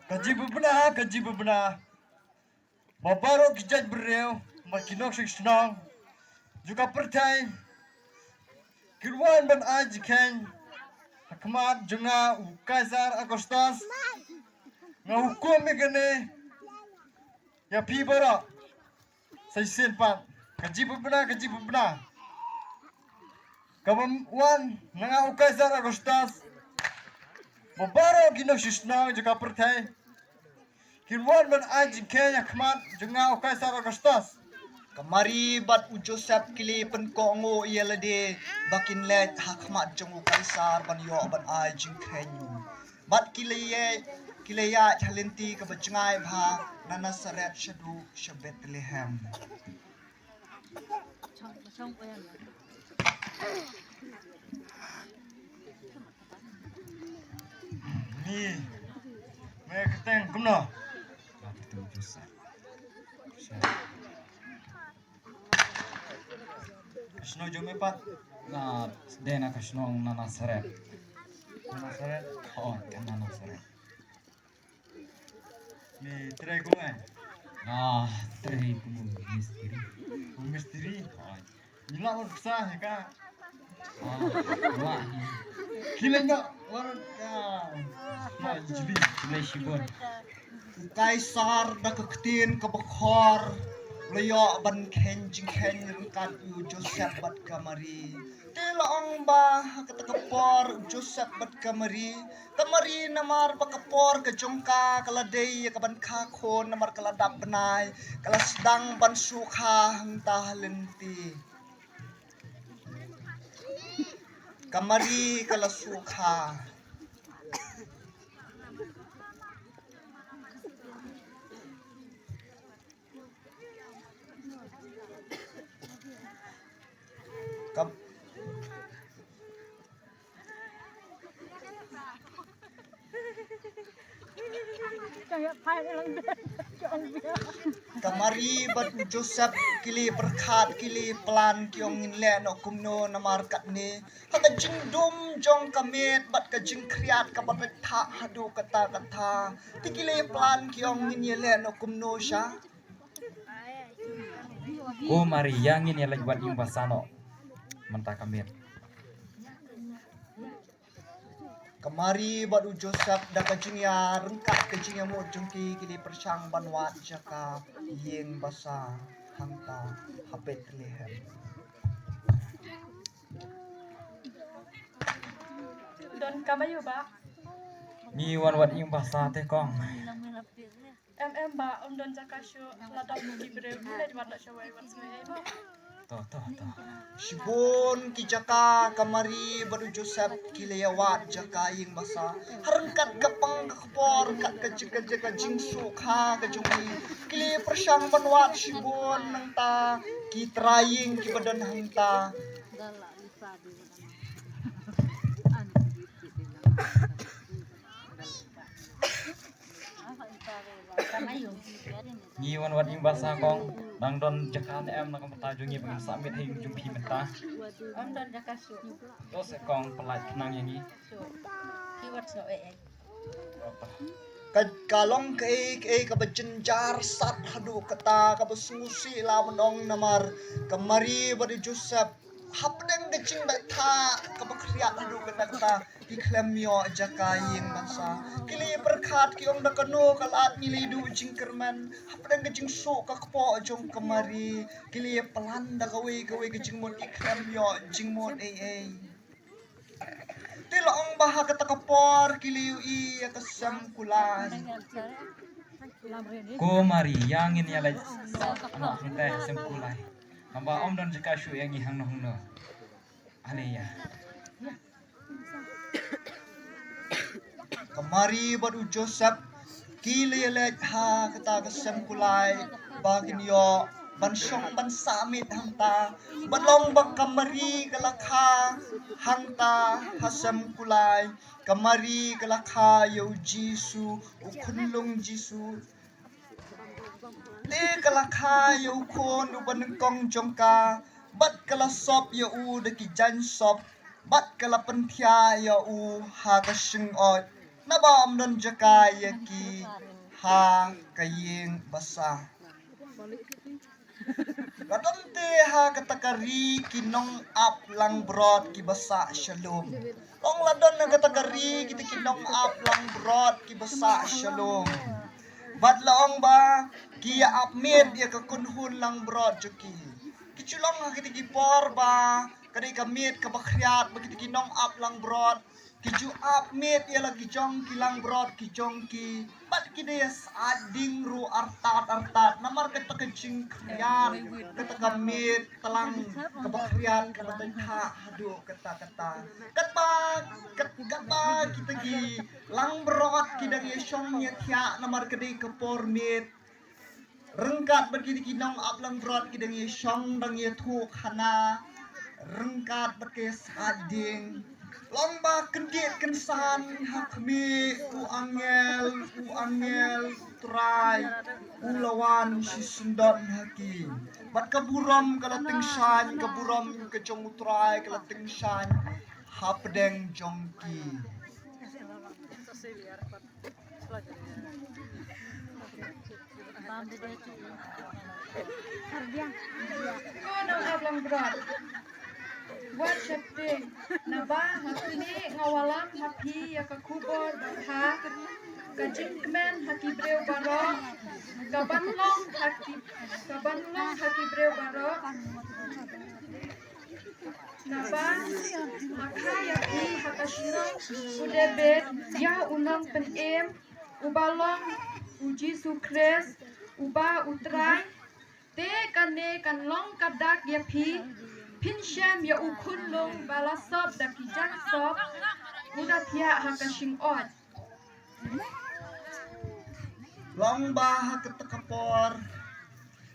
Kaji bebenah. Mabaro kijat bereu, makinok senang. Juga pertai. Kirwan ban ajikan. Hakmat junga Kaisar Agustus. Ngahukum megane. Ya pi bara. Saya pan. Kaji bebenah. Kawan nga Kaisar Agustus. Mabaro kinok senang juga pertai. Kirwan ban ajikan hakmat junga Kaisar Agustus. Kamari bat Joseph kili penkongo ialade bakin let hakmat jongu kaisar ban yo ban ajing kenyu bat kilaya talenti ke bacengai bha nana saret shadu Bethlehem. Ni, mereka keteng kumno. Snow jome pat. Na dena kasnong na Nazaret. Nasaret. Oh, kan na Nazaret. Ni try kumai. Na teri kumu misteri. Misteri. Nila war kesah ya ka. Wah, Kila nggak war ka. Ma jibi. kulay sibon. Kaisar da kaktin ke bakhor layo ban kenjing kan Joseph bat kamari tilaong ba katakapor Joseph bat kamari namar bakapor ke jongka kaladei ka ban khakho namar kaladap benai kala sedang ban sukha hentah lenti kamari kala sukha. Kamari bat Joseph kili berkat kili pelan kiong nginle no kumno namar kat ni haka jing dum jong kamet bat ka jing kriat ka bat tha hadu kata tikile pelan kiong nginle no kumno sha Ko Maria ngin ya lagwat yung basano. Manta kamir. Kamari bat Joseph da ka jing ya rengkat ka jing ya mo jongki kili persang banwat jaka yeng basa hangta Bethlehem. Don kamayo ba? Ngiwan wat yung basa te kong. Ba don jakasyo ladap di breu ni di wanda syawai wan semai ba. To. Sibon ki jaka kamari baru Joseph kilewat jaka yeng basa harengkat kapang kapor kat ka jingsu kha ka jungi kile persang banwat sibon nang ta ki traying ki badan hanta Ngiwan wat yung basa kong. Nang don jakan em nakang patajungi pagin samit hing jumpi menta. Don jakasyo. To se kong pelat kenang yangi. So keyword so kalong ke ka bajenjar sat hadu kata ka basusi lawanong namar kamari baru Joseph hapdeng gecing beta ka bakriat hadu kata iklamyo jaka yeng basa kili berkat ki ong dakano kalat nilidu jingkerman hapdeng gecing so ka kpo jong kamari kili pelan da kawe gecing mon iklamyo jingmon tilaong baha katakapor kiliu i kasam kulay. Ko Maria ngin ya laj anak teh semkulai. Hamba om don jakasyu yang ihang no. Aleya. Kamari baru Joseph kili lej ha kata kasam kulay bagin yo bansong bansamit hanta balong bak kamari kalakha hanta hasam kulay kamari kalakha yo Jisu ukunlong Jisu te kalakha yo kon ubanengkong jongka bat kala sop yo u deki jan sop bat kala penthia yo u ha kasing ot na ba amnon jakaya ki ha kayeng basa Radom te ha katakari kinong up lang broad ki basa shalom. Long ladon na katakari kita kinong up lang broad ki basa shalom. Bad laong ba kia up mid ya kakunhun lang broad joki. Kichulong ha kita gipor ba kadai kamit kabakriat ba kita kinong up lang broad. Kiju up mid ya lagi jong kilang broad ki jong ki bat kidayas ading ru artat namar kata kecing krian kata kamit telang kabakrian kata ha hadu kata kita gi lang broad kidang yeshong nya kya namar kadai kapor mid rengkat bat kita kinong up lang broad kidang yeshong dang ye thu khana rengkat bat kes ading Lomba kendit kensan hakmi u angel try u lawan si sundon haki bat kaburam kalating san kaburam kejong utrai kalating san hapdeng jongki Kau nak ablang berat. Buat syapting, nabah hakini ngawalam hapi ya kakubor ha, kajing kemen haki breu barok, kabanlong haki breu barok, nabah hakha yapi hakashinong udebet ya unang penem, ubalong uji sukres, uba utrai, te kane kanlong kadak yapi. Pinsyam ya ukun long balasop da kijak sop udah tiak hakashing od. Long bah ketekapor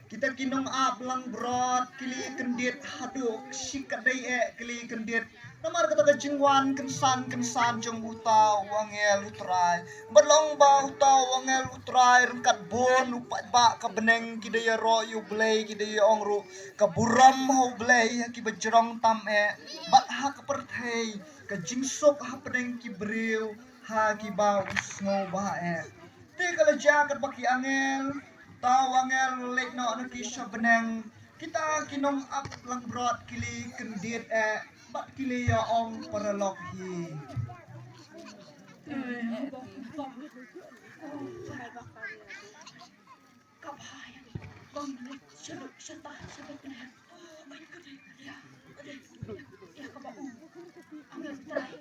kita kinong up lang broad kili kendit haduk sikadai kili kendit namar kata kejingwan kensan jong uta wangel utrai berlong ba uta wangel utrai rengkat bon upat ba kabeneng kidaya ro yu blay kidaya ongru kaburam ho blay ki bejrong tam bat ha kaperthei kejingsok ha peneng ki breu ha ki ba usngo ba te kala jagat baki angel tau angel lek no ki beneng kita kinong up lang broad kili kendit bat kili ya ong paralok hi Kabayan, kau nak ceruk cerita sebetulnya. Oh, baik kau ya, ya kau bau, ambil try,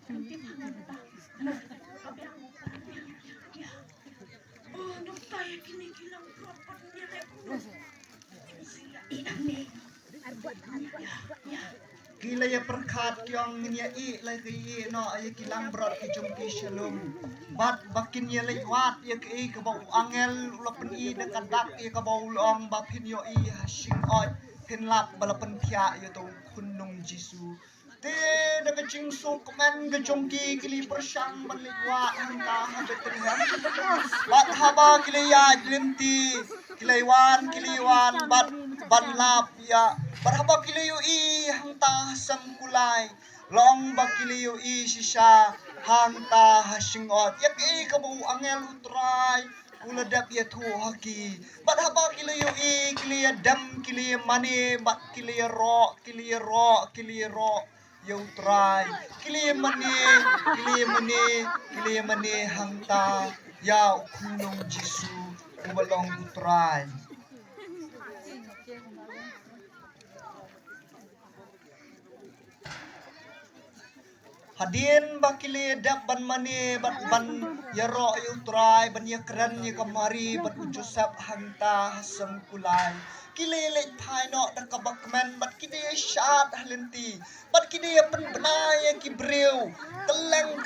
nanti pangan tak, tapi aku ya, oh, nak try kini kilang proper dia lepas, ini, ya. kila ya perkat kyong nya I lai ki no ay kilang broad ki jong ki shalom bat bakin ya lai wat ya ki ka bau angel ulapen I de kadak ya ka bau long ba pin yo I hashing oi pin lap balapen pia ya to kunung jisu te de ka jing su komen ga jong ki kili persang ban lai wat hanga ha betrihan bat haba kili ya limti kilaiwan bat ban lap ya Barhaba kiliyo I hangta hasam kulay long ba kiliyo I sisa hangta hasingot yak I kabu angel utray uladap ya tu haki barhaba kiliyo I kiliya dam kiliya mani bat kiliya ro ya utray kiliya mani hangta ya kunong Jisu ubalong utray Hadin bakili dap ban mani bat ban yaro utrai ban yakran ya kamari bat ujusap hangta hasam kulai kilele thai no da kabakmen bat kide shat halenti bat kide pen benaya ki breu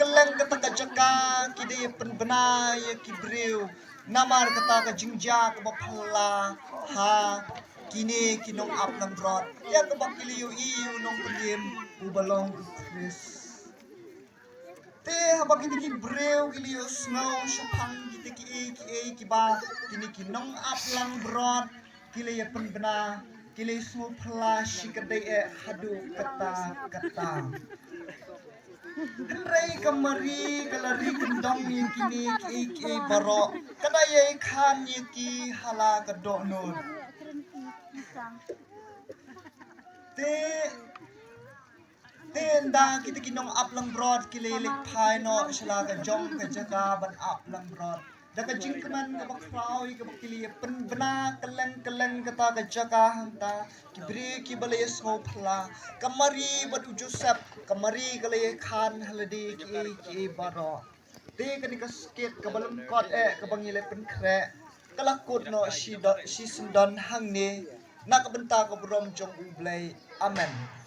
keleng kata kajaka kide pen benaya ki breu namar kata ka jingja ka baphala ha kini kinong up ng rod ya ka bakili yu I nong pagim ubalong Chris te habang hindi ki breu kiliyo snow syapang kita ki ba kini kinong up lang broad kili ya penbena kili small flash kadai hadu kata Ray kamari kalari kendong ni kini ki baro kadaya khan ni ki hala kadonun te nda kita kinong aplang broad kilelik phai no shala ka jong ka jaka ban aplang broad da ka jingkman ka bakrawi ka bakili pen bena keleng kata ka jaka hanta kibri ki balay so phla kamari bat ujusap kamari kalay khan haladi ki baro te ka ni ka skate ka balon kot ka bangile pen kre kalakut no si sundon hang ni nakabenta ka brom jong ublay amen.